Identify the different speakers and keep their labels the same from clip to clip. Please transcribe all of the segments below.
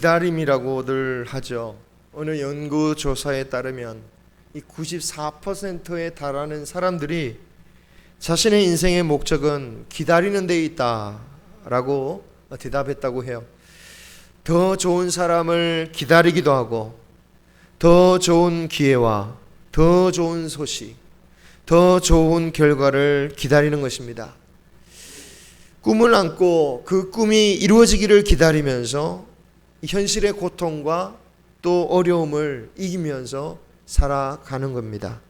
Speaker 1: 기다림이라고들 하죠. 어느 연구조사에 따르면 이 94%에 달하는 사람들이 자신의 인생의 목적은 기다리는 데 있다라고 대답했다고 해요. 더 좋은 사람을 기다리기도 하고, 더 좋은 기회와 더 좋은 소식, 더 좋은 결과를 기다리는 것입니다. 꿈을 안고 그 꿈이 이루어지기를 기다리면서 현실의 고통과 또 어려움을 이기면서 살아가는 겁니다.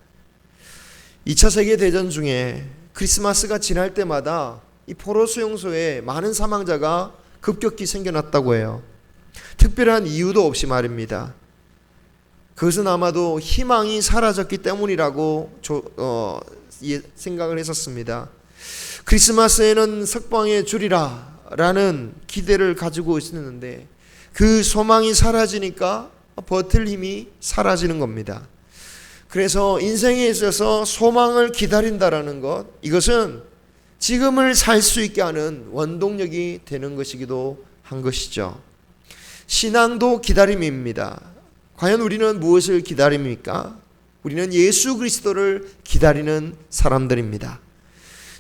Speaker 1: 2차 세계대전 중에 크리스마스가 지날 때마다 이 포로 수용소에 많은 사망자가 급격히 생겨났다고 해요. 특별한 이유도 없이 말입니다. 그것은 아마도 희망이 사라졌기 때문이라고 생각을 했었습니다. 크리스마스에는 석방에 주리라 라는 기대를 가지고 있었는데 그 소망이 사라지니까 버틸 힘이 사라지는 겁니다. 그래서 인생에 있어서 소망을 기다린다라는 것, 이것은 지금을 살 수 있게 하는 원동력이 되는 것이기도 한 것이죠. 신앙도 기다림입니다. 과연 우리는 무엇을 기다립니까? 우리는 예수 그리스도를 기다리는 사람들입니다.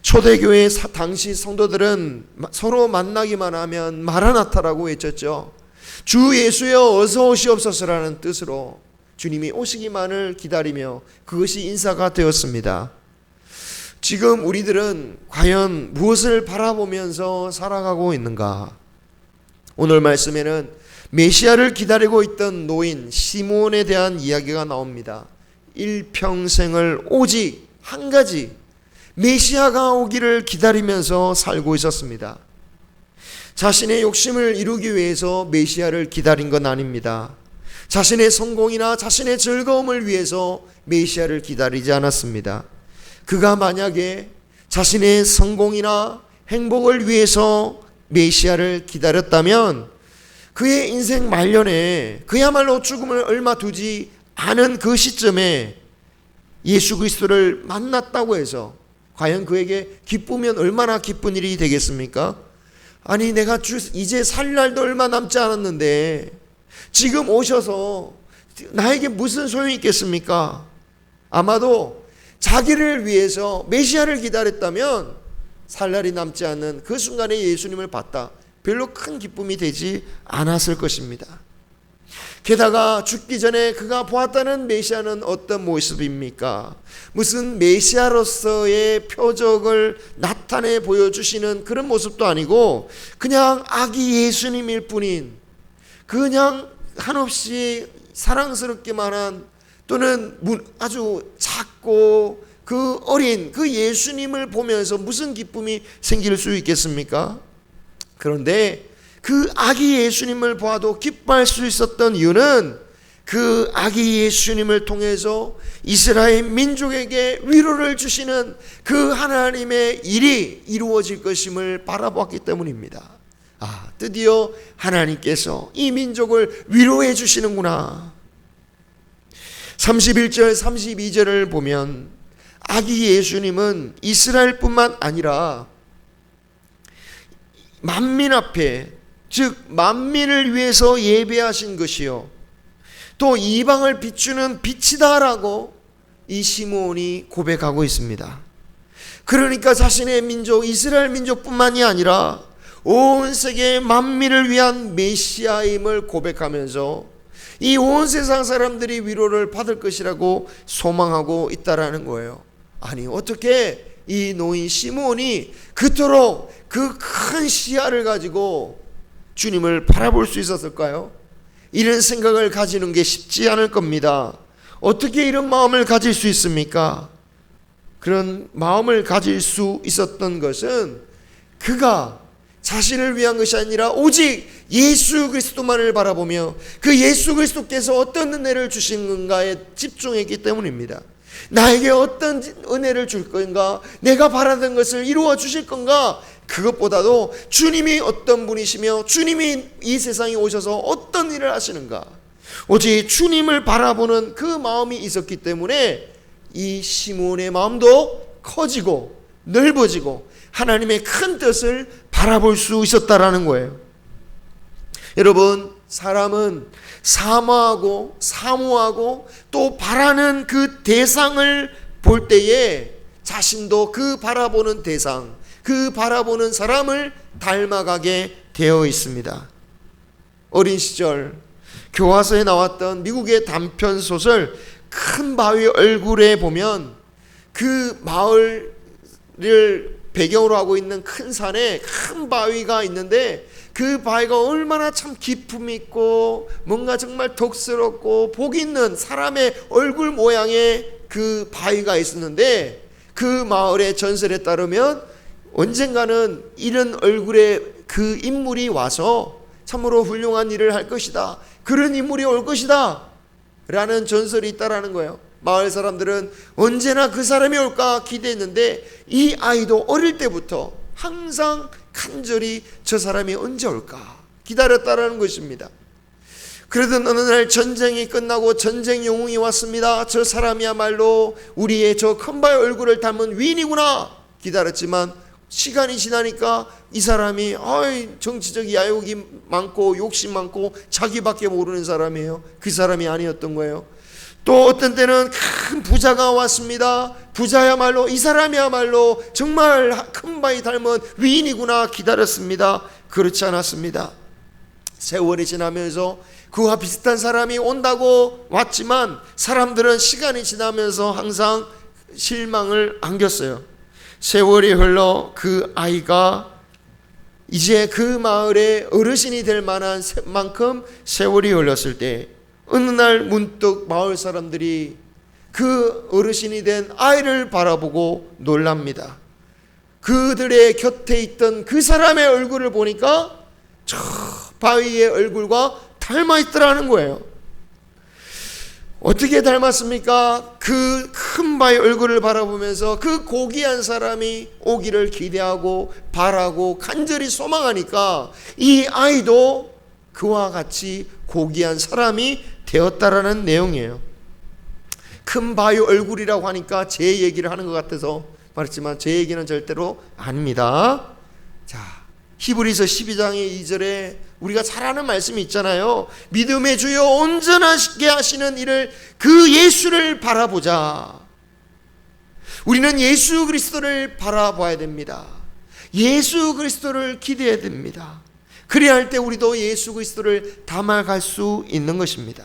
Speaker 1: 초대교회 당시 성도들은 서로 만나기만 하면 마라나타라고 외쳤죠. 주 예수여 어서 오시옵소서라는 뜻으로 주님이 오시기만을 기다리며 그것이 인사가 되었습니다. 지금 우리들은 과연 무엇을 바라보면서 살아가고 있는가? 오늘 말씀에는 메시아를 기다리고 있던 노인 시몬에 대한 이야기가 나옵니다. 일평생을 오직 한 가지 메시아가 오기를 기다리면서 살고 있었습니다. 자신의 욕심을 이루기 위해서 메시아를 기다린 건 아닙니다. 자신의 성공이나 자신의 즐거움을 위해서 메시아를 기다리지 않았습니다. 그가 만약에 자신의 성공이나 행복을 위해서 메시아를 기다렸다면 그의 인생 말년에 그야말로 죽음을 얼마 두지 않은 그 시점에 예수 그리스도를 만났다고 해서 과연 그에게 기쁘면 얼마나 기쁜 일이 되겠습니까? 아니 내가 이제 살 날도 얼마 남지 않았는데 지금 오셔서 나에게 무슨 소용이 있겠습니까? 아마도 자기를 위해서 메시아를 기다렸다면 살 날이 남지 않은 그 순간에 예수님을 봤다. 별로 큰 기쁨이 되지 않았을 것입니다. 게다가 죽기 전에 그가 보았다는 메시아는 어떤 모습입니까? 무슨 메시아로서의 표적을 나타내 보여주시는 그런 모습도 아니고 그냥 아기 예수님일 뿐인 그냥 한없이 사랑스럽기만 한 또는 아주 작고 그 어린 그 예수님을 보면서 무슨 기쁨이 생길 수 있겠습니까? 그런데 그 아기 예수님을 보아도 기뻐할 수 있었던 이유는 그 아기 예수님을 통해서 이스라엘 민족에게 위로를 주시는 그 하나님의 일이 이루어질 것임을 바라보았기 때문입니다. 드디어 하나님께서 이 민족을 위로해 주시는구나. 31절 32절을 보면 아기 예수님은 이스라엘뿐만 아니라 만민 앞에, 즉 만민을 위해서 예배하신 것이요 또 이방을 비추는 빛이다라고 이 시므온이 고백하고 있습니다. 그러니까 자신의 민족 이스라엘 민족뿐만이 아니라 온 세계 만민을 위한 메시아임을 고백하면서 이 온 세상 사람들이 위로를 받을 것이라고 소망하고 있다라는 거예요. 아니 어떻게 이 노인 시므온이 그토록 그 큰 시야를 가지고 주님을 바라볼 수 있었을까요? 이런 생각을 가지는 게 쉽지 않을 겁니다. 어떻게 이런 마음을 가질 수 있습니까? 그런 마음을 가질 수 있었던 것은 그가 자신을 위한 것이 아니라 오직 예수 그리스도만을 바라보며 그 예수 그리스도께서 어떤 은혜를 주신 건가에 집중했기 때문입니다. 나에게 어떤 은혜를 줄 건가, 내가 바라던 것을 이루어 주실 건가, 그것보다도 주님이 어떤 분이시며 주님이 이 세상에 오셔서 어떤 일을 하시는가, 오직 주님을 바라보는 그 마음이 있었기 때문에 이 시므온의 마음도 커지고 넓어지고 하나님의 큰 뜻을 바라볼 수 있었다라는 거예요. 여러분, 사람은 사모하고 또 바라는 그 대상을 볼 때에 자신도 그 바라보는 대상, 그 바라보는 사람을 닮아가게 되어 있습니다. 어린 시절 교과서에 나왔던 미국의 단편 소설 큰 바위 얼굴에 보면 그 마을을 배경으로 하고 있는 큰 산에 큰 바위가 있는데 그 바위가 얼마나 참 기품 있고 뭔가 정말 덕스럽고 복 있는 사람의 얼굴 모양의 그 바위가 있었는데, 그 마을의 전설에 따르면 언젠가는 이런 얼굴의 그 인물이 와서 참으로 훌륭한 일을 할 것이다, 그런 인물이 올 것이다 라는 전설이 있다라는 거예요. 마을 사람들은 언제나 그 사람이 올까 기대했는데 이 아이도 어릴 때부터 항상 간절히 저 사람이 언제 올까 기다렸다라는 것입니다. 그러던 어느 날 전쟁이 끝나고 전쟁 영웅이 왔습니다. 저 사람이야말로 우리의 저 큰 바위 얼굴을 닮은 위인이구나 기다렸지만, 시간이 지나니까 이 사람이 정치적 야욕이 많고 욕심 많고 자기밖에 모르는 사람이에요. 그 사람이 아니었던 거예요. 또 어떤 때는 큰 부자가 왔습니다. 부자야말로 이 사람이야말로 정말 큰 바위 닮은 위인이구나 기다렸습니다. 그렇지 않았습니다. 세월이 지나면서 그와 비슷한 사람이 온다고 왔지만 사람들은 시간이 지나면서 항상 실망을 안겼어요. 세월이 흘러 그 아이가 이제 그 마을의 어르신이 될 만한 만큼 세월이 흘렀을 때 어느 날 문득 마을 사람들이 그 어르신이 된 아이를 바라보고 놀랍니다. 그들의 곁에 있던 그 사람의 얼굴을 보니까 저 바위의 얼굴과 닮아 있더라는 거예요. 어떻게 닮았습니까? 그 큰 바위 얼굴을 바라보면서 그 고귀한 사람이 오기를 기대하고 바라고 간절히 소망하니까 이 아이도 그와 같이 고귀한 사람이 되었다라는 내용이에요. 큰 바위 얼굴이라고 하니까 제 얘기를 하는 것 같아서 말했지만 제 얘기는 절대로 아닙니다. 자, 히브리서 12장의 2절에 우리가 잘 아는 말씀이 있잖아요. 믿음의 주여 온전하게 하시는 이를 그 예수를 바라보자. 우리는 예수 그리스도를 바라봐야 됩니다. 예수 그리스도를 기대해야 됩니다. 그래야 할 때 우리도 예수 그리스도를 닮아갈 수 있는 것입니다.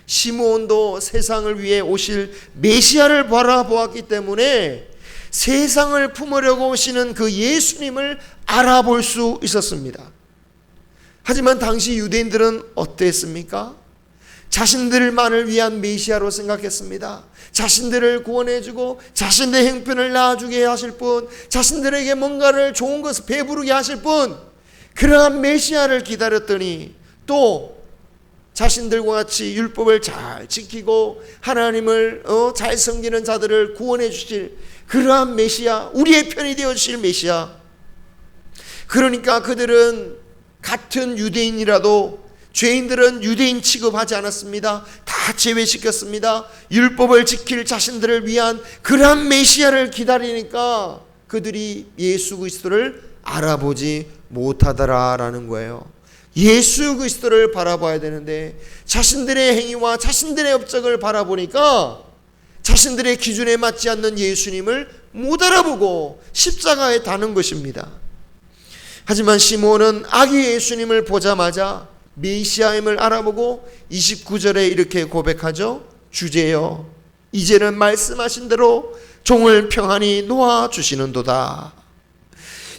Speaker 1: 시므온도 세상을 위해 오실 메시아를 바라보았기 때문에 세상을 품으려고 오시는 그 예수님을 알아볼 수 있었습니다. 하지만 당시 유대인들은 어땠습니까? 자신들만을 위한 메시아로 생각했습니다. 자신들을 구원해주고 자신들의 형편을 나아주게 하실 분, 자신들에게 뭔가를 좋은 것을 배부르게 하실 분, 그러한 메시아를 기다렸더니 또 자신들과 같이 율법을 잘 지키고 하나님을 잘 섬기는 자들을 구원해 주실 그러한 메시아, 우리의 편이 되어 주실 메시아. 그러니까 그들은 같은 유대인이라도 죄인들은 유대인 취급하지 않았습니다. 다 제외시켰습니다. 율법을 지킬 자신들을 위한 그러한 메시아를 기다리니까 그들이 예수 그리스도를 알아보지 못하더라라는 거예요. 예수 그리스도를 바라봐야 되는데 자신들의 행위와 자신들의 업적을 바라보니까 자신들의 기준에 맞지 않는 예수님을 못 알아보고 십자가에 다는 것입니다. 하지만 시므온은 아기 예수님을 보자마자 메시아임을 알아보고 29절에 이렇게 고백하죠. 주제여 이제는 말씀하신 대로 종을 평안히 놓아주시는도다.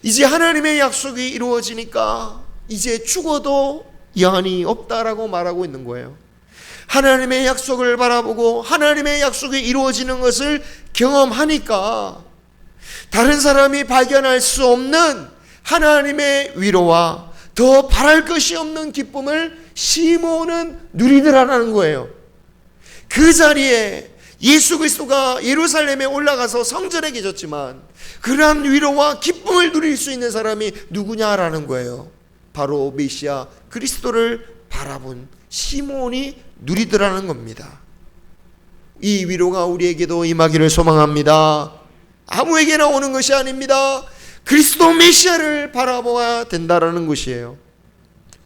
Speaker 1: 이제 하나님의 약속이 이루어지니까 이제 죽어도 여한이 없다라고 말하고 있는 거예요. 하나님의 약속을 바라보고 하나님의 약속이 이루어지는 것을 경험하니까 다른 사람이 발견할 수 없는 하나님의 위로와 더 바랄 것이 없는 기쁨을 시므온은 누리더라는 거예요. 그 자리에 예수 그리스도가 예루살렘에 올라가서 성전에 계셨지만 그러한 위로와 기쁨을 누릴 수 있는 사람이 누구냐라는 거예요. 바로 메시아 그리스도를 바라본 시므온이 누리더라는 겁니다. 이 위로가 우리에게도 임하기를 소망합니다. 아무에게나 오는 것이 아닙니다. 그리스도 메시아를 바라봐야 된다라는 것이에요.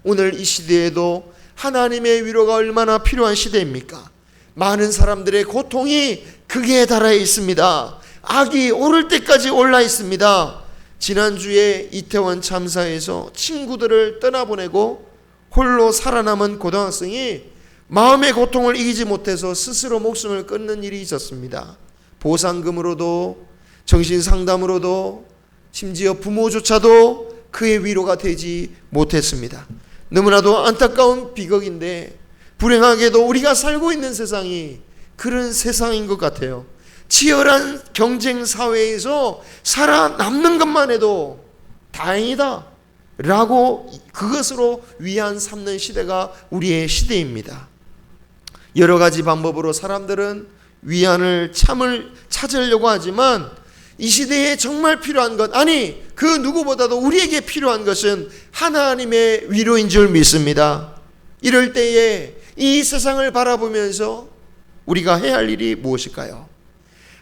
Speaker 1: 오늘 이 시대에도 하나님의 위로가 얼마나 필요한 시대입니까? 많은 사람들의 고통이 극에 달해 있습니다. 악이 오를 때까지 올라 있습니다. 지난주에 이태원 참사에서 친구들을 떠나보내고 홀로 살아남은 고등학생이 마음의 고통을 이기지 못해서 스스로 목숨을 끊는 일이 있었습니다. 보상금으로도 정신상담으로도 심지어 부모조차도 그의 위로가 되지 못했습니다. 너무나도 안타까운 비극인데 불행하게도 우리가 살고 있는 세상이 그런 세상인 것 같아요. 치열한 경쟁 사회에서 살아남는 것만 해도 다행이다 라고 그것으로 위안 삼는 시대가 우리의 시대입니다. 여러 가지 방법으로 사람들은 위안을 찾으려고 하지만 이 시대에 정말 필요한 것, 아니 그 누구보다도 우리에게 필요한 것은 하나님의 위로인 줄 믿습니다. 이럴 때에 이 세상을 바라보면서 우리가 해야 할 일이 무엇일까요?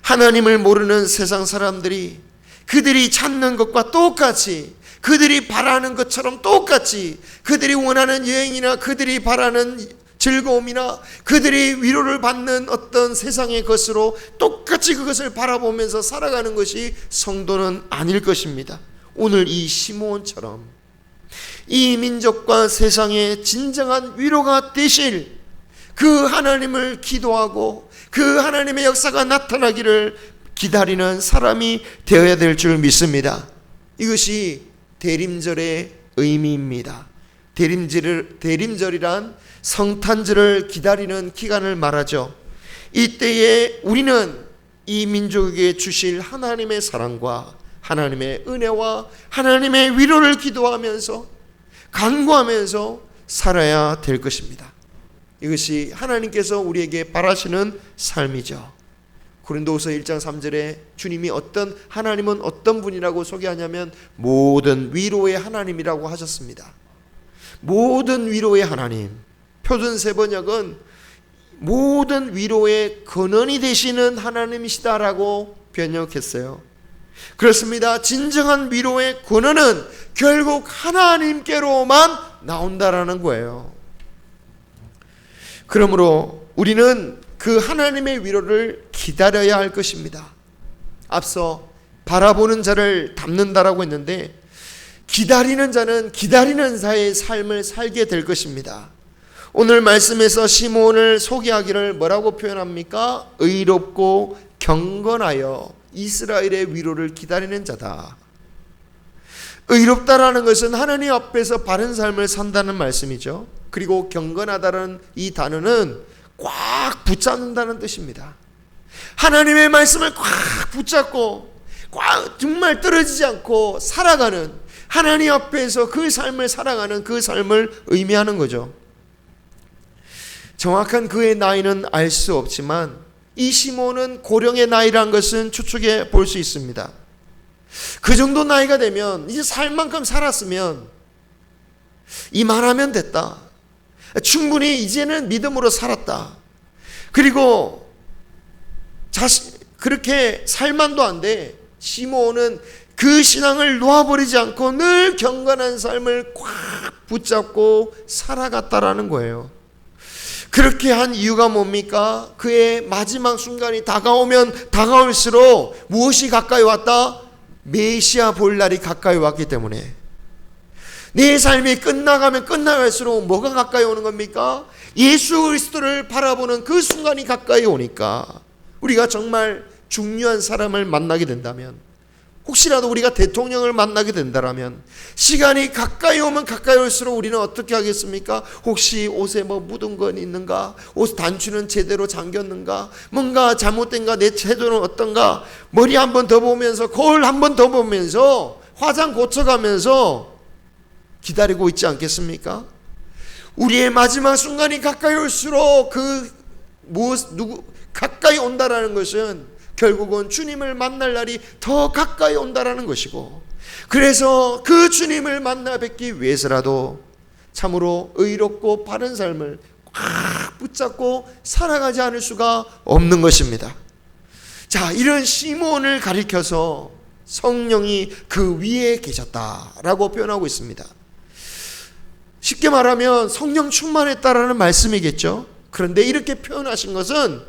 Speaker 1: 하나님을 모르는 세상 사람들이 그들이 찾는 것과 똑같이, 그들이 바라는 것처럼 똑같이, 그들이 원하는 여행이나 그들이 바라는 즐거움이나 그들이 위로를 받는 어떤 세상의 것으로 똑같이 그것을 바라보면서 살아가는 것이 성도는 아닐 것입니다. 오늘 이 시므온처럼 이 민족과 세상의 진정한 위로가 되실 그 하나님을 기도하고 그 하나님의 역사가 나타나기를 기다리는 사람이 되어야 될 줄 믿습니다. 이것이 대림절의 의미입니다. 대림절이란 성탄절을 기다리는 기간을 말하죠. 이때에 우리는 이 민족에게 주실 하나님의 사랑과 하나님의 은혜와 하나님의 위로를 기도하면서 간구하면서 살아야 될 것입니다. 이것이 하나님께서 우리에게 바라시는 삶이죠. 고린도후서 1장 3절에 주님이 하나님은 어떤 분이라고 소개하냐면 모든 위로의 하나님이라고 하셨습니다. 모든 위로의 하나님. 표준세 번역은 모든 위로의 근원이 되시는 하나님이시다라고 번역했어요. 그렇습니다. 진정한 위로의 근원은 결국 하나님께로만 나온다라는 거예요. 그러므로 우리는 그 하나님의 위로를 기다려야 할 것입니다. 앞서 바라보는 자를 닮는다라고 했는데 기다리는 자는 기다리는 자의 삶을 살게 될 것입니다. 오늘 말씀에서 시므온을 소개하기를 뭐라고 표현합니까? 의롭고 경건하여 이스라엘의 위로를 기다리는 자다. 의롭다라는 것은 하나님 앞에서 바른 삶을 산다는 말씀이죠. 그리고 경건하다는 이 단어는 꽉 붙잡는다는 뜻입니다. 하나님의 말씀을 꽉 붙잡고 꽉 정말 떨어지지 않고 살아가는, 하나님 앞에서 그 삶을 살아가는 그 삶을 의미하는 거죠. 정확한 그의 나이는 알 수 없지만 이 시므온은 고령의 나이라는 것은 추측해 볼 수 있습니다. 그 정도 나이가 되면 이제 살 만큼 살았으면 이만하면 됐다. 충분히 이제는 믿음으로 살았다. 그리고 그렇게 살만도 한데 시므온은 그 신앙을 놓아버리지 않고 늘 경건한 삶을 꽉 붙잡고 살아갔다라는 거예요. 그렇게 한 이유가 뭡니까? 그의 마지막 순간이 다가오면 다가올수록 무엇이 가까이 왔다? 메시아 볼 날이 가까이 왔기 때문에. 내 삶이 끝나가면 끝나갈수록 뭐가 가까이 오는 겁니까? 예수 그리스도를 바라보는 그 순간이 가까이 오니까 우리가 정말 중요한 사람을 만나게 된다면, 혹시라도 우리가 대통령을 만나게 된다면 시간이 가까이 오면 가까이 올수록 우리는 어떻게 하겠습니까? 혹시 옷에 뭐 묻은 건 있는가? 옷 단추는 제대로 잠겼는가? 뭔가 잘못된가? 내 태도는 어떤가? 머리 한 번 더 보면서, 거울 한 번 더 보면서, 화장 고쳐가면서 기다리고 있지 않겠습니까? 우리의 마지막 순간이 가까이 올수록 가까이 온다라는 것은 결국은 주님을 만날 날이 더 가까이 온다라는 것이고, 그래서 그 주님을 만나 뵙기 위해서라도 참으로 의롭고 바른 삶을 꽉 붙잡고 살아가지 않을 수가 없는 것입니다. 자, 이런 시므온을 가리켜서 성령이 그 위에 계셨다라고 표현하고 있습니다. 쉽게 말하면 성령 충만했다라는 말씀이겠죠. 그런데 이렇게 표현하신 것은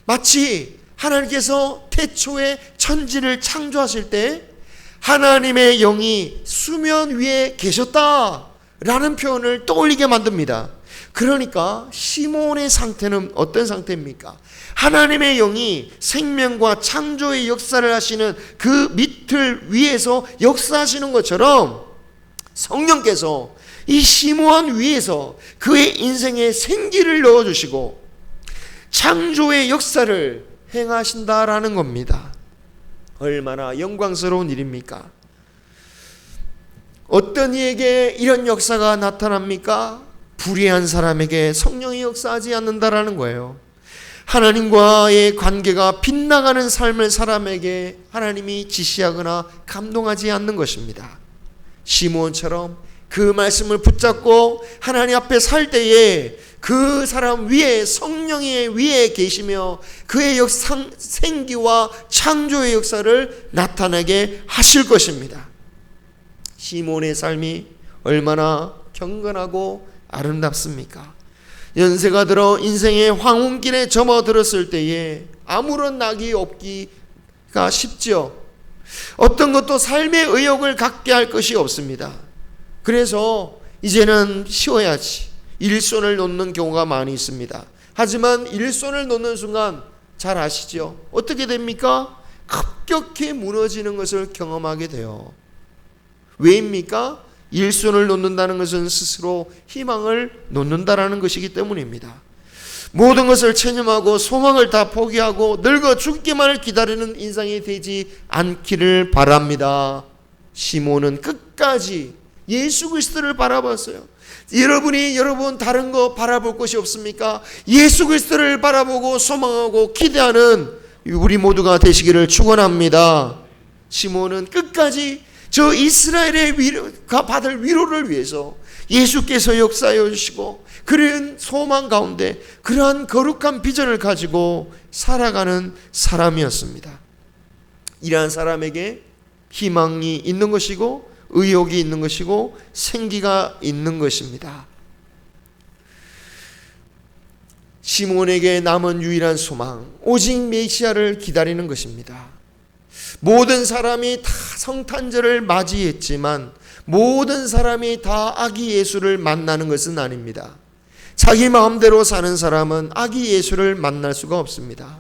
Speaker 1: 마치 하나님께서 태초에 천지를 창조하실 때 하나님의 영이 수면 위에 계셨다라는 표현을 떠올리게 만듭니다. 그러니까 시몬의 상태는 어떤 상태입니까? 하나님의 영이 생명과 창조의 역사를 하시는 그 밑을 위에서 역사하시는 것처럼 성령께서 이 시몬 위에서 그의 인생에 생기를 넣어주시고 창조의 역사를 행하신다라는 겁니다. 얼마나 영광스러운 일입니까? 어떤 이에게 이런 역사가 나타납니까? 불의한 사람에게 성령이 역사하지 않는다라는 거예요. 하나님과의 관계가 빗나가는 삶을 사람에게 하나님이 지시하거나 감동하지 않는 것입니다. 시므온처럼 그 말씀을 붙잡고 하나님 앞에 살 때에 그 사람 위에 성령의 위에 계시며 그의 생기와 창조의 역사를 나타나게 하실 것입니다. 시몬의 삶이 얼마나 경건하고 아름답습니까? 연세가 들어 인생의 황혼길에 접어들었을 때에 아무런 낙이 없기가 쉽죠. 어떤 것도 삶의 의욕을 갖게 할 것이 없습니다. 그래서 이제는 쉬어야지 일손을 놓는 경우가 많이 있습니다. 하지만 일손을 놓는 순간 잘 아시죠? 어떻게 됩니까? 급격히 무너지는 것을 경험하게 돼요. 왜입니까? 일손을 놓는다는 것은 스스로 희망을 놓는다라는 것이기 때문입니다. 모든 것을 체념하고 소망을 다 포기하고 늙어 죽기만을 기다리는 인생이 되지 않기를 바랍니다. 시몬은 끝까지 예수 그리스도를 바라봤어요. 여러분 다른 거 바라볼 것이 없습니까? 예수 그리스도를 바라보고 소망하고 기대하는 우리 모두가 되시기를 축원합니다. 시몬은 끝까지 저 이스라엘의 받을 위로를 위해서 예수께서 역사해 주시고 그런 소망 가운데 그러한 거룩한 비전을 가지고 살아가는 사람이었습니다. 이러한 사람에게 희망이 있는 것이고 의욕이 있는 것이고 생기가 있는 것입니다. 시몬에게 남은 유일한 소망, 오직 메시아를 기다리는 것입니다. 모든 사람이 다 성탄절을 맞이했지만 모든 사람이 다 아기 예수를 만나는 것은 아닙니다. 자기 마음대로 사는 사람은 아기 예수를 만날 수가 없습니다.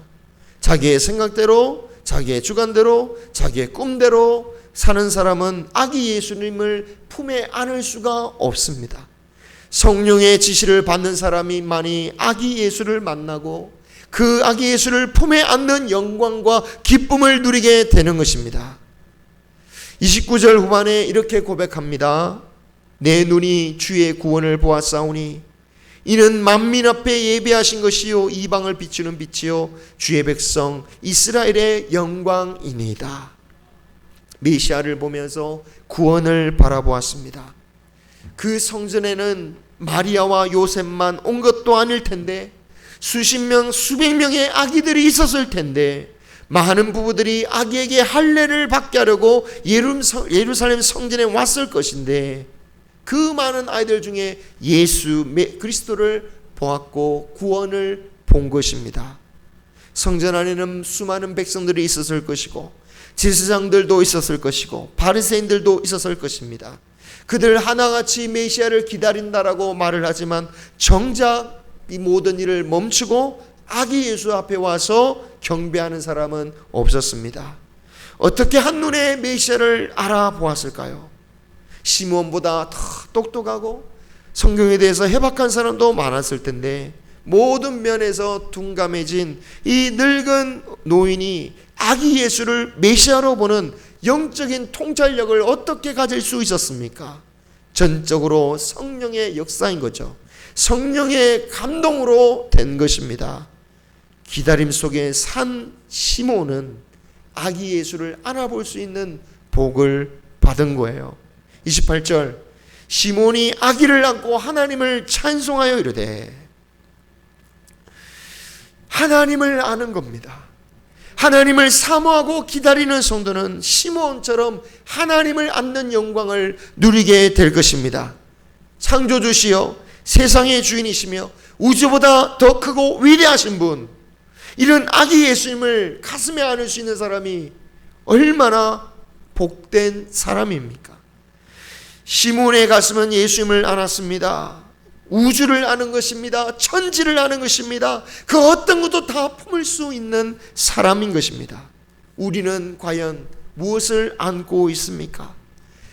Speaker 1: 자기의 생각대로, 자기의 주관대로, 자기의 꿈대로 사는 사람은 아기 예수님을 품에 안을 수가 없습니다. 성령의 지시를 받는 사람이만이 아기 예수를 만나고 그 아기 예수를 품에 안는 영광과 기쁨을 누리게 되는 것입니다. 29절 후반에 이렇게 고백합니다. 내 눈이 주의 구원을 보았사오니 이는 만민 앞에 예비하신 것이요 이방을 비추는 빛이요 주의 백성 이스라엘의 영광이니이다. 메시아를 보면서 구원을 바라보았습니다. 그 성전에는 마리아와 요셉만 온 것도 아닐 텐데 수십 명, 수백 명의 아기들이 있었을 텐데 많은 부부들이 아기에게 할례를 받게 하려고 예루살렘 성전에 왔을 것인데 그 많은 아이들 중에 예수 그리스도를 보았고 구원을 본 것입니다. 성전 안에는 수많은 백성들이 있었을 것이고 제사장들도 있었을 것이고 바리새인들도 있었을 것입니다. 그들 하나같이 메시아를 기다린다라고 말을 하지만 정작 이 모든 일을 멈추고 아기 예수 앞에 와서 경배하는 사람은 없었습니다. 어떻게 한눈에 메시아를 알아보았을까요? 시몬보다 더 똑똑하고 성경에 대해서 해박한 사람도 많았을 텐데 모든 면에서 둔감해진 이 늙은 노인이 아기 예수를 메시아로 보는 영적인 통찰력을 어떻게 가질 수 있었습니까? 전적으로 성령의 역사인 거죠. 성령의 감동으로 된 것입니다. 기다림 속에 산 시몬은 아기 예수를 안아볼 수 있는 복을 받은 거예요. 28절 시몬이 아기를 안고 하나님을 찬송하여 이르되 하나님을 아는 겁니다. 하나님을 사모하고 기다리는 성도는 시몬처럼 하나님을 안는 영광을 누리게 될 것입니다. 창조주시여 세상의 주인이시며 우주보다 더 크고 위대하신 분, 이런 아기 예수님을 가슴에 안을 수 있는 사람이 얼마나 복된 사람입니까? 시몬의 가슴은 예수님을 안았습니다. 우주를 아는 것입니다. 천지를 아는 것입니다. 그 어떤 것도 다 품을 수 있는 사람인 것입니다. 우리는 과연 무엇을 안고 있습니까?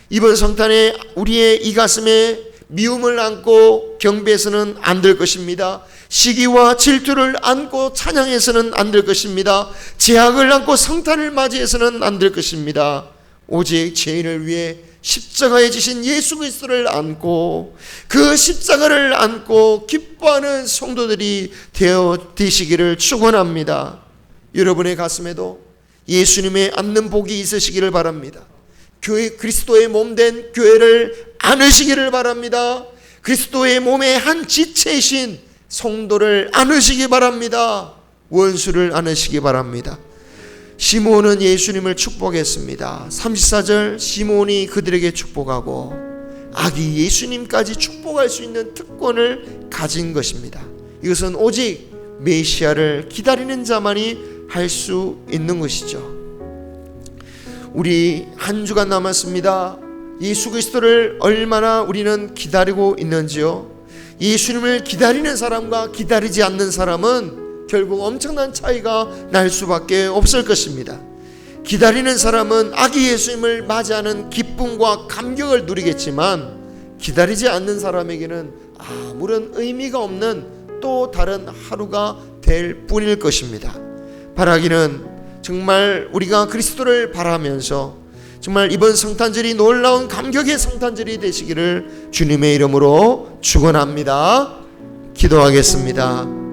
Speaker 1: 이번 성탄에 우리의 이 가슴에 미움을 안고 경배해서는 안 될 것입니다. 시기와 질투를 안고 찬양해서는 안 될 것입니다. 제약을 안고 성탄을 맞이해서는 안 될 것입니다. 오직 죄인을 위해 십자가에 지신 예수 그리스도를 안고 그 십자가를 안고 기뻐하는 성도들이 되시기를 축원합니다. 여러분의 가슴에도 예수님의 안는 복이 있으시기를 바랍니다. 교회, 그리스도의 몸된 교회를 안으시기를 바랍니다. 그리스도의 몸의 한 지체이신 성도를 안으시기 바랍니다. 원수를 안으시기 바랍니다. 시몬은 예수님을 축복했습니다. 34절, 시몬이 그들에게 축복하고 아기 예수님까지 축복할 수 있는 특권을 가진 것입니다. 이것은 오직 메시아를 기다리는 자만이 할 수 있는 것이죠. 우리 한 주간 남았습니다. 예수 그리스도를 얼마나 우리는 기다리고 있는지요? 예수님을 기다리는 사람과 기다리지 않는 사람은 결국 엄청난 차이가 날 수밖에 없을 것입니다. 기다리는 사람은 아기 예수님을 맞이하는 기쁨과 감격을 누리겠지만, 기다리지 않는 사람에게는 아무런 의미가 없는 또 다른 하루가 될 뿐일 것입니다. 바라기는 정말 우리가 그리스도를 바라면서 정말 이번 성탄절이 놀라운 감격의 성탄절이 되시기를 주님의 이름으로 축원합니다. 기도하겠습니다.